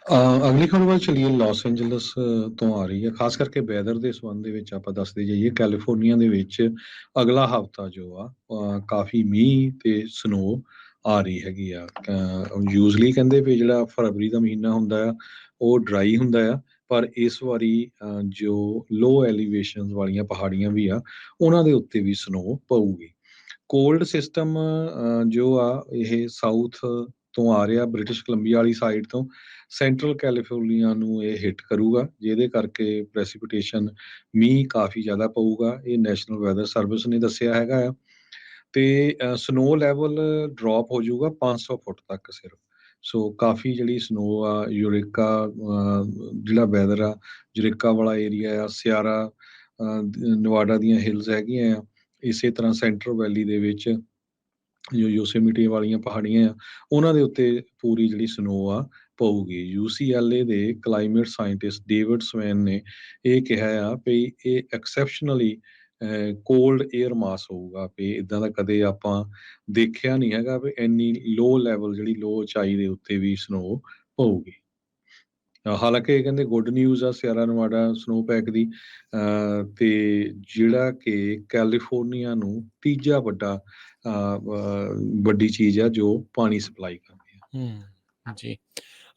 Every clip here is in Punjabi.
ਅਗਲੀ ਖਬਰ ਵੱਲ ਚਲੀਏ। ਲਾਸ ਐਂਜਲਸ ਤੋਂ ਆ ਰਹੀ ਹੈ, ਖਾਸ ਕਰਕੇ ਵੈਦਰ ਦੇ ਸੰਬੰਧ ਦੇ ਵਿੱਚ ਆਪਾਂ ਦੱਸਦੇ ਜਾਈਏ। ਕੈਲੀਫੋਰਨੀਆ ਦੇ ਵਿੱਚ ਅਗਲਾ ਹਫਤਾ ਜੋ ਆ ਕਾਫੀ ਮੀਂਹ ਤੇ ਸਨੋ ਆ ਰਹੀ ਹੈਗੀ ਆ। ਯੂਜ਼ਲੀ ਕਹਿੰਦੇ ਵੀ ਜਿਹੜਾ ਫਰਵਰੀ ਦਾ ਮਹੀਨਾ ਹੁੰਦਾ ਆ ਉਹ ਡਰਾਈ ਹੁੰਦਾ ਆ, ਪਰ ਇਸ ਵਾਰੀ ਜੋ ਲੋ ਐਲੀਵੇਸ਼ਨ ਵਾਲੀਆਂ ਪਹਾੜੀਆਂ ਵੀ ਆ ਉਹਨਾਂ ਦੇ ਉੱਤੇ ਵੀ ਸਨੋ ਪਊਗੀ। ਕੋਲਡ ਸਿਸਟਮ ਜੋ ਆ ਇਹ ਸਾਊਥ ਤੋਂ ਆ ਰਿਹਾ, ਬ੍ਰਿਟਿਸ਼ ਕੋਲੰਬੀਆ ਵਾਲੀ ਸਾਈਡ ਤੋਂ ਸੈਂਟਰਲ ਕੈਲੀਫੋਰਨੀਆ ਨੂੰ ਇਹ ਹਿੱਟ ਕਰੂਗਾ, ਜਿਹਦੇ ਕਰਕੇ ਪ੍ਰੈਸੀਪੀਟੇਸ਼ਨ ਮੀਂਹ ਕਾਫੀ ਜ਼ਿਆਦਾ ਪਊਗਾ। ਇਹ ਨੈਸ਼ਨਲ ਵੈਦਰ ਸਰਵਿਸ ਨੇ ਦੱਸਿਆ ਹੈਗਾ ਆ। ਤੇ ਸਨੋ ਲੈਵਲ ਡ੍ਰੌਪ ਹੋ ਜਾਊਗਾ 500 ਫੁੱਟ ਤੱਕ ਸਿਰਫ। ਸੋ ਕਾਫੀ ਜਿਹੜੀ ਸਨੋ ਆ ਯੂਰੇਕਾ, ਜਿਹੜਾ ਵੈਦਰ ਆ ਯੂਰੇਕਾ ਵਾਲਾ ਏਰੀਆ ਆ, ਸਿਆਰਾ ਨਵਾਡਾ ਦੀਆਂ ਹਿਲਸ ਹੈਗੀਆਂ ਆ। ਇਸੇ ਤਰ੍ਹਾਂ ਸੈਂਟਰਲ ਵੈਲੀ ਦੇ ਵਿੱਚ ਜੋ ਯੋਸੇਮਿਟੀ ਵਾਲੀਆਂ ਪਹਾੜੀਆਂ ਆ ਉਹਨਾਂ ਦੇ ਉੱਤੇ ਪੂਰੀ ਜਿਹੜੀ ਸਨੋ ਆ ਪਊਗੀ। UCLA ਦੇ ਕਲਾਈਮੇਟ ਸਾਇੰਟਿਸਟ ਡੇਵਿਡ ਸਵੈਨ ਨੇ ਇਹ ਕਿਹਾ ਆ ਵੀ ਇਹ ਐਕਸੈਪਸ਼ਨਲੀ ਕੋਲਡ ਏਅਰ ਮਾਸ ਹੋਊਗਾ, ਵੀ ਇਦਾਂ ਦਾ ਕਦੇ ਆਪਾਂ ਦੇਖਿਆ ਨਹੀਂ ਹੈਗਾ ਵੀ ਇੰਨੀ ਲੋ ਲੈਵਲ, ਜਿਹੜੀ ਲੋ ਉਚਾਈ ਦੇ ਉੱਤੇ ਵੀ ਸਨੋ ਪਊਗੀ। ਹਾਲਾਂਕਿ ਇਹ ਕਹਿੰਦੇ ਗੁੱਡ ਨਿਊਜ਼ ਆ ਸਿਆਰਾ ਨਵਾਡਾ ਸਨੋ ਪੈਕ ਦੀ, ਤੇ ਜਿਹੜਾ ਕਿ ਕੈਲੀਫੋਰਨੀਆ ਨੂੰ ਤੀਜਾ ਵੱਡੀ ਚੀਜ਼ ਆ ਜੋ ਪਾਣੀ ਸਪਲਾਈ ਕਰਦੀ ਆ। ਜੀ,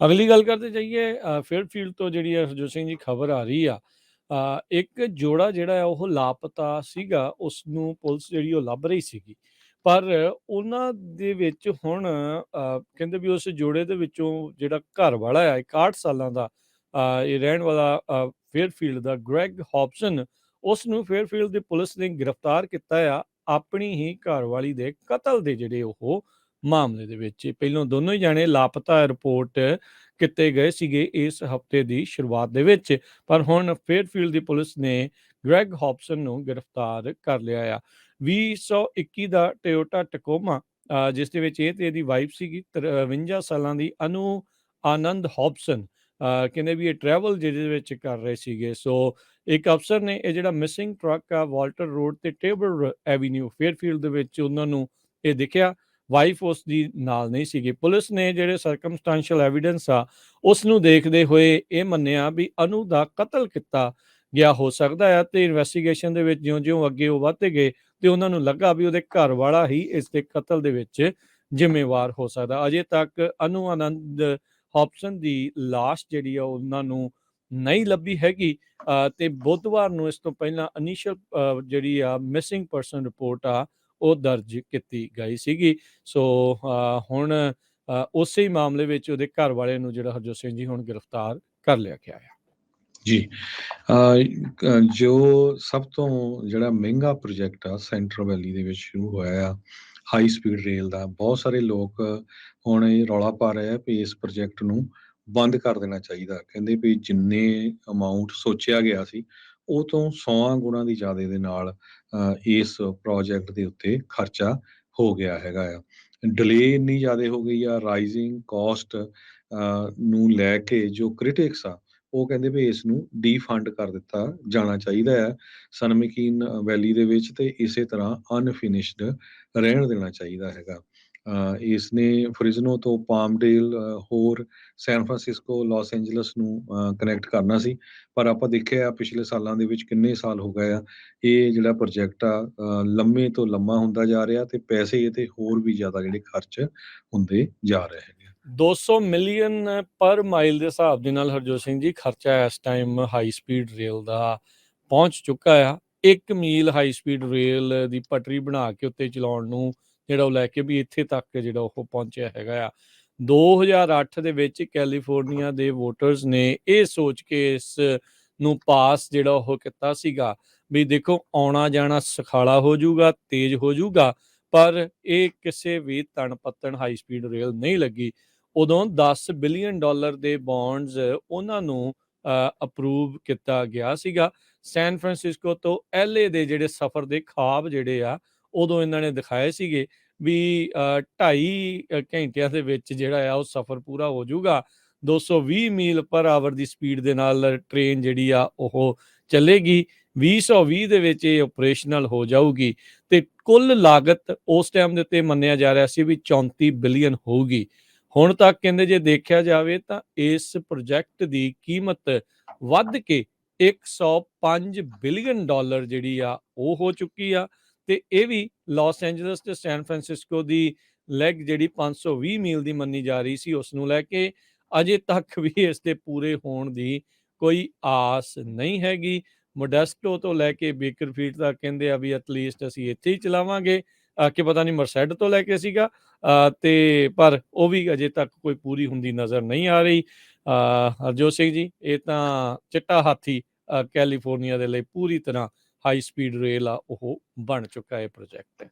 ਅਗਲੀ ਗੱਲ ਕਰਦੇ ਜਾਈਏ। ਫੇਅਰਫੀਲਡ ਤੋਂ ਜਿਹੜੀ ਹਰਜੋਤ ਸਿੰਘ ਜੀ ਖਬਰ ਆ ਰਹੀ ਆ, ਇੱਕ ਜੋੜਾ ਜਿਹੜਾ ਆ ਉਹ ਲਾਪਤਾ ਸੀਗਾ, ਉਸ ਨੂੰ ਪੁਲਿਸ ਜਿਹੜੀ ਉਹ ਲੱਭ ਰਹੀ ਸੀਗੀ, ਪਰ ਉਹਨਾਂ ਦੇ ਵਿੱਚ ਹੁਣ ਕਹਿੰਦੇ ਵੀ ਉਸ ਜੋੜੇ ਦੇ ਵਿੱਚੋਂ ਜਿਹੜਾ ਘਰ ਵਾਲਾ ਆ 61 ਸਾਲਾਂ ਦਾ, ਇਹ ਰਹਿਣ ਵਾਲਾ ਫੇਅਰਫੀਲਡ ਦਾ ਗ੍ਰੈਗ ਹੌਬਸਨ, ਉਸ ਨੂੰ ਫੇਅਰਫੀਲਡ ਦੀ ਪੁਲਿਸ ਨੇ ਗ੍ਰਿਫਤਾਰ ਕੀਤਾ ਆ ਆਪਣੀ ਹੀ ਘਰਵਾਲੀ ਦੇ ਕਤਲ ਦੇ ਜਿਹੜੇ ਉਹ ਮਾਮਲੇ ਦੇ ਵਿੱਚ। ਪਹਿਲੋਂ ਦੋਨੋਂ ਹੀ ਜਾਣੇ ਲਾਪਤਾ ਰਿਪੋਰਟ ਕੀਤੇ ਗਏ ਸੀਗੇ ਇਸ ਹਫਤੇ ਦੀ ਸ਼ੁਰੂਆਤ ਦੇ ਵਿੱਚ, ਪਰ ਹੁਣ ਫੇਅਰਫੀਲਡ ਦੀ ਪੁਲਿਸ ਨੇ ਗ੍ਰੈਗ ਹੌਬਸਨ ਨੂੰ ਗ੍ਰਿਫਤਾਰ ਕਰ ਲਿਆ ਆ। 2021 ਦਾ ਟੋਯੋਟਾ ਟਕੋਮਾ, ਜਿਸ ਦੇ ਵਿੱਚ ਇਹ ਤੇ ਇਹਦੀ ਵਾਈਫ ਸੀਗੀ 53 ਸਾਲਾਂ ਦੀ ਅਨੂ ਆਨੰਦ ਹੌਬਸਨ, ਕਹਿੰਦੇ ਵੀ ਇਹ ਟਰੈਵਲ ਜਿਹਦੇ ਵਿੱਚ ਕਰ ਰਹੇ ਸੀਗੇ। ਸੋ ਇੱਕ ਅਫਸਰ ਨੇ ਇਹ ਜਿਹੜਾ ਮਿਸਿੰਗ ਟਰੱਕ ਆ ਵਾਲਟਰ ਰੋਡ ਤੇ ਟੇਬਲ ਐਵੀਨਿਊ ਫੇਅਰਫੀਲਡ ਦੇ ਵਿੱਚ ਉਹਨਾਂ ਨੂੰ ਇਹ ਦਿਖਿਆ, ਵਾਈਫ ਉਸ ਦੀ ਨਾਲ ਨਹੀਂ ਸੀਗੀ। ਪੁਲਿਸ ਨੇ ਜਿਹੜੇ ਸਰਕਮਸਟੈਂਸ਼ੀਅਲ ਐਵੀਡੈਂਸ ਆ ਉਸ ਨੂੰ ਦੇਖਦੇ ਹੋਏ ਇਹ ਮੰਨਿਆ ਵੀ ਅਨੂ ਦਾ ਕਤਲ ਕੀਤਾ ਗਿਆ ਹੋ ਸਕਦਾ ਆ, ਤੇ ਇਨਵੈਸਟੀਗੇਸ਼ਨ ਦੇ ਵਿੱਚ ਜਿਉਂ-ਜਿਉਂ ਅੱਗੇ ਉਹ ਵੱਧਦੇ ਗਏ ਤੇ ਉਹਨਾਂ ਨੂੰ ਲੱਗਾ ਵੀ ਉਹਦੇ ਘਰ ਵਾਲਾ ਹੀ ਇਸ ਦੇ ਕਤਲ ਦੇ ਵਿੱਚ ਜ਼ਿੰਮੇਵਾਰ ਹੋ ਸਕਦਾ। ਅਜੇ ਤੱਕ ਅਨੂ ਆਨੰਦ ਹੌਬਸਨ ਦੀ ਲਾਸ਼ ਜਿਹੜੀ ਆ ਉਹਨਾਂ ਨੂੰ ਨਹੀਂ ਲੱਭੀ ਹੈਗੀ, ਤੇ ਬੁੱਧਵਾਰ ਨੂੰ ਇਸ ਤੋਂ ਪਹਿਲਾਂ ਇਨੀਸ਼ੀਅਲ ਜਿਹੜੀ ਆ ਮਿਸਿੰਗ ਪਰਸਨ ਰਿਪੋਰਟ ਆ ਉਹ ਦਰਜ ਕੀਤੀ ਗਈ ਸੀਗੀ। ਸੋ ਹੁਣ ਉਸੇ ਹੀ ਮਾਮਲੇ ਵਿੱਚ ਉਹਦੇ ਘਰ ਵਾਲੇ ਨੂੰ ਜਿਹੜਾ ਹਰਜੋਤ ਸਿੰਘ ਜੀ ਹੁਣ ਗ੍ਰਿਫਤਾਰ ਕਰ ਲਿਆ ਗਿਆ ਆ। ਜੀ, ਜੋ ਸਭ ਤੋਂ ਜਿਹੜਾ ਮਹਿੰਗਾ ਪ੍ਰੋਜੈਕਟ ਆ ਸੈਂਟਰਲ ਵੈਲੀ ਦੇ ਵਿੱਚ ਸ਼ੁਰੂ ਹੋਇਆ ਆ ਹਾਈ ਸਪੀਡ ਰੇਲ ਦਾ, ਬਹੁਤ ਸਾਰੇ ਲੋਕ ਹੁਣ ਇਹ ਰੌਲਾ ਪਾ ਰਹੇ ਆ ਵੀ ਇਸ ਪ੍ਰੋਜੈਕਟ ਨੂੰ ਬੰਦ ਕਰ ਦੇਣਾ ਚਾਹੀਦਾ। ਕਹਿੰਦੇ ਵੀ ਜਿੰਨੇ ਅਮਾਊਂਟ ਸੋਚਿਆ ਗਿਆ ਸੀ ਉਹ ਤੋਂ 100 ਗੁਣਾ ਦੀ ਜ਼ਿਆਦਾ ਦੇ ਨਾਲ ਇਸ ਪ੍ਰੋਜੈਕਟ ਦੇ ਉੱਤੇ ਖਰਚਾ ਹੋ ਗਿਆ ਹੈਗਾ ਆ। ਡਿਲੇ ਇੰਨੀ ਜ਼ਿਆਦਾ ਹੋ ਗਈ ਆ, ਰਾਈਜ਼ਿੰਗ ਕਾਸਟ ਨੂੰ ਲੈ ਕੇ ਜੋ ਕ੍ਰਿਟਿਕਸ ਆ ਉਹ ਕਹਿੰਦੇ ਵੀ ਇਸ ਨੂੰ ਡੀਫੰਡ ਕਰ ਦਿੱਤਾ ਜਾਣਾ ਚਾਹੀਦਾ ਹੈ ਸਨਮਕੀਨ ਵੈਲੀ ਦੇ ਵਿੱਚ, ਤੇ ਇਸੇ ਤਰ੍ਹਾਂ ਅਨਫਿਨਿਸ਼ਡ ਰਹਿਣ ਦੇਣਾ ਚਾਹੀਦਾ ਹੈਗਾ। ਇਸ ਨੇ ਫਰਿਜ਼ਨੋ ਤੋਂ ਪਾਮਡੇਲ, ਹੋਰ ਸੈਨ ਫਰਾਂਸਿਸਕੋ, ਲਾਸ ਐਂਜਲਸ ਨੂੰ ਕਨੈਕਟ ਕਰਨਾ ਸੀ, ਪਰ ਆਪਾਂ ਦੇਖਿਆ ਪਿਛਲੇ ਸਾਲਾਂ ਦੇ ਵਿੱਚ ਕਿੰਨੇ ਸਾਲ ਹੋ ਗਏ ਆ ਇਹ ਜਿਹੜਾ ਪ੍ਰੋਜੈਕਟ ਆ ਲੰਮੇ ਤੋਂ ਲੰਮਾ ਹੁੰਦਾ ਜਾ ਰਿਹਾ, ਤੇ ਪੈਸੇ ਇਹ ਤੇ ਹੋਰ ਵੀ ਜ਼ਿਆਦਾ ਜਿਹੜੇ ਖਰਚ ਹੁੰਦੇ ਜਾ ਰਹੇ ਹੈਗੇ। 200 ਮਿਲੀਅਨ ਪਰ ਮਾਈਲ ਦੇ ਹਿਸਾਬ ਦੇ ਨਾਲ ਹਰਜੋਤ ਸਿੰਘ ਜੀ ਖਰਚਾ ਇਸ ਟਾਈਮ ਹਾਈ ਸਪੀਡ ਰੇਲ ਦਾ ਪਹੁੰਚ ਚੁੱਕਾ ਆ। 1 ਮੀਲ ਹਾਈ ਸਪੀਡ ਰੇਲ ਦੀ ਪਟਰੀ ਬਣਾ ਕੇ ਉੱਤੇ ਚਲਾਉਣ ਨੂੰ ਜਿਹੜਾ ਉਹ ਲੈ ਕੇ ਵੀ ਇੱਥੇ ਤੱਕ ਜਿਹੜਾ ਉਹ ਪਹੁੰਚਿਆ ਹੈਗਾ ਆ। 2008 ਦੇ ਵਿੱਚ ਕੈਲੀਫੋਰਨੀਆ ਦੇ ਵੋਟਰਸ ਨੇ ਇਹ ਸੋਚ ਕੇ ਇਸ ਨੂੰ ਪਾਸ ਜਿਹੜਾ ਉਹ ਕੀਤਾ ਸੀਗਾ ਵੀ ਦੇਖੋ ਆਉਣਾ ਜਾਣਾ ਸੁਖਾਲਾ ਹੋ ਜਾਊਗਾ, ਤੇਜ਼ ਹੋ ਜਾਊਗਾ, ਪਰ ਇਹ ਕਿਸੇ ਵੀ ਤਣ ਪੱਤਣ ਹਾਈ ਸਪੀਡ ਰੇਲ ਨਹੀਂ ਲੱਗੀ। ਉਦੋਂ $10 ਬਿਲੀਅਨ ਦੇ ਬੌਂਡਸ ਉਹਨਾਂ ਨੂੰ ਅਪਰੂਵ ਕੀਤਾ ਗਿਆ ਸੀਗਾ। ਸੈਨ ਫਰਾਂਸਿਸਕੋ ਤੋਂ LA ਦੇ ਜਿਹੜੇ ਸਫ਼ਰ ਦੇ ਖਾਬ ਜਿਹੜੇ ਆ ਉਦੋਂ ਇਹਨਾਂ ਨੇ ਦਿਖਾਏ ਸੀਗੇ ਵੀ 2.5 ਘੰਟਿਆਂ ਦੇ ਵਿੱਚ ਜਿਹੜਾ ਆ ਉਹ ਸਫ਼ਰ ਪੂਰਾ ਹੋ ਜਾਊਗਾ। 220 ਮੀਲ ਪਰ ਆਵਰ ਦੀ ਸਪੀਡ ਦੇ ਨਾਲ ਟ੍ਰੇਨ ਜਿਹੜੀ ਆ ਉਹ ਚੱਲੇਗੀ। 2020 ਦੇ ਵਿੱਚ ਇਹ ਆਪਰੇਸ਼ਨਲ ਹੋ ਜਾਊਗੀ, ਤੇ ਕੁੱਲ ਲਾਗਤ ਉਸ ਟਾਈਮ ਦੇ ਉੱਤੇ ਮੰਨਿਆ ਜਾ ਰਿਹਾ ਸੀ ਵੀ 34 ਬਿਲੀਅਨ ਹੋਊਗੀ। ਹੁਣ ਤੱਕ ਕਹਿੰਦੇ ਜੇ ਦੇਖਿਆ ਜਾਵੇ ਤਾਂ ਇਸ ਪ੍ਰੋਜੈਕਟ ਦੀ ਕੀਮਤ ਵੱਧ ਕੇ $105 ਬਿਲੀਅਨ ਜਿਹੜੀ ਆ ਉਹ ਹੋ ਚੁੱਕੀ ਆ ਤੇ ਇਹ ਵੀ ਲਾਸ ਐਂਜਲਸ ਤੇ ਸੈਨ ਫਰਾਂਸਿਸਕੋ ਦੀ ਲੈਗ ਜਿਹੜੀ 520 ਮੀਲ ਦੀ ਮੰਨੀ ਜਾ ਰਹੀ ਸੀ ਉਸ ਨੂੰ ਲੈ ਕੇ ਅਜੇ ਤੱਕ ਵੀ ਇਸ ਦੇ ਪੂਰੇ ਹੋਣ ਦੀ ਕੋਈ ਆਸ ਨਹੀਂ ਹੈਗੀ। ਮੋਡੈਸਟੋ ਤੋਂ ਲੈ ਕੇ ਬੇਕਰਫੀਲਡ ਤੱਕ ਕਹਿੰਦੇ ਆ ਵੀ ਐਟਲੀਸਟ ਅਸੀਂ ਇੱਥੇ ਹੀ ਚਲਾਵਾਂਗੇ ਕਿ ਪਤਾ ਨਹੀਂ ਮਰਸੈਡ ਤੋਂ ਲੈ ਕੇ ਸੀਗਾ ਤੇ ਪਰ ਉਹ ਵੀ ਅਜੇ ਤੱਕ ਕੋਈ ਪੂਰੀ ਹੁੰਦੀ ਨਜ਼ਰ ਨਹੀਂ ਆ ਰਹੀ। ਹਰਜੋਤ ਸਿੰਘ ਜੀ ਇਹ ਤਾਂ ਚਿੱਟਾ ਹਾਥੀ ਕੈਲੀਫੋਰਨੀਆ ਦੇ ਲਈ ਪੂਰੀ ਤਰ੍ਹਾਂ ਹਾਈ ਸਪੀਡ ਰੇਲ ਆ ਉਹ ਬਣ ਚੁੱਕਾ ਇਹ ਪ੍ਰੋਜੈਕਟ।